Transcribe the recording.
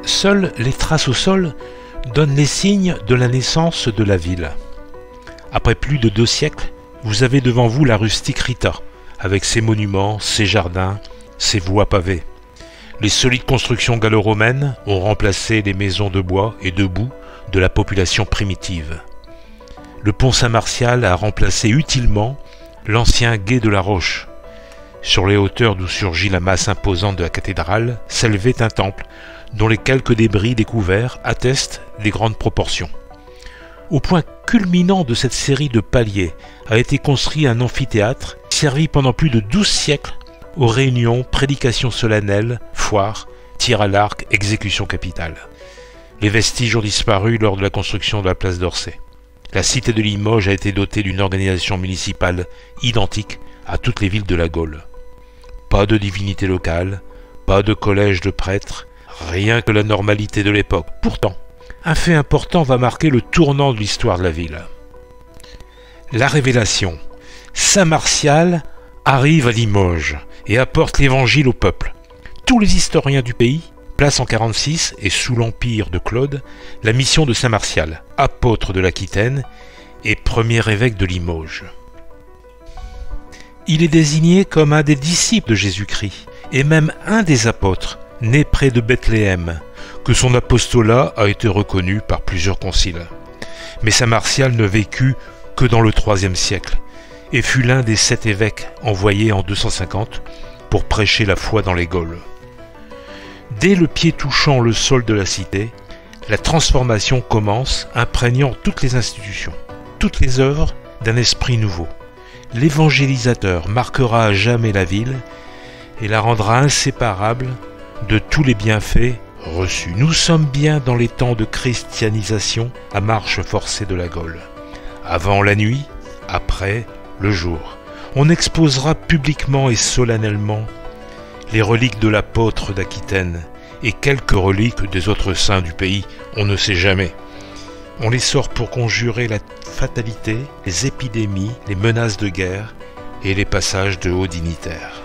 Seules les traces au sol donnent les signes de la naissance de la ville. Après plus de 2 siècles, vous avez devant vous la rustique Rita, avec ses monuments, ses jardins, ses voies pavées. Les solides constructions gallo-romaines ont remplacé les maisons de bois et de boue de la population primitive. Le pont Saint-Martial a remplacé utilement l'ancien gué de la Roche. Sur les hauteurs d'où surgit la masse imposante de la cathédrale s'élevait un temple dont les quelques débris découverts attestent des grandes proportions. Au point culminant de cette série de paliers a été construit un amphithéâtre servi pendant plus de 12 siècles aux réunions, prédications solennelles, foires, tirs à l'arc, exécutions capitales. Les vestiges ont disparu lors de la construction de la place d'Orsay. La cité de Limoges a été dotée d'une organisation municipale identique à toutes les villes de la Gaule. Pas de divinité locale, pas de collège de prêtres, rien que la normalité de l'époque. Pourtant, un fait important va marquer le tournant de l'histoire de la ville. La révélation. Saint Martial arrive à Limoges et apporte l'évangile au peuple. Tous les historiens du pays placent en 46 et sous l'empire de Claude la mission de Saint Martial, apôtre de l'Aquitaine et premier évêque de Limoges. Il est désigné comme un des disciples de Jésus-Christ et même un des apôtres, né près de Bethléem, que son apostolat a été reconnu par plusieurs conciles. Mais Saint Martial ne vécut que dans le IIIe siècle et fut l'un des 7 évêques envoyés en 250 pour prêcher la foi dans les Gaules. Dès le pied touchant le sol de la cité, la transformation commence, imprégnant toutes les institutions, toutes les œuvres d'un esprit nouveau. L'évangélisateur marquera à jamais la ville et la rendra inséparable de tous les bienfaits reçus. Nous sommes bien dans les temps de christianisation à marche forcée de la Gaule. Avant la nuit, après le jour, on exposera publiquement et solennellement les reliques de l'apôtre d'Aquitaine et quelques reliques des autres saints du pays, on ne sait jamais. On les sort pour conjurer la fatalité, les épidémies, les menaces de guerre et les passages de hauts dignitaires.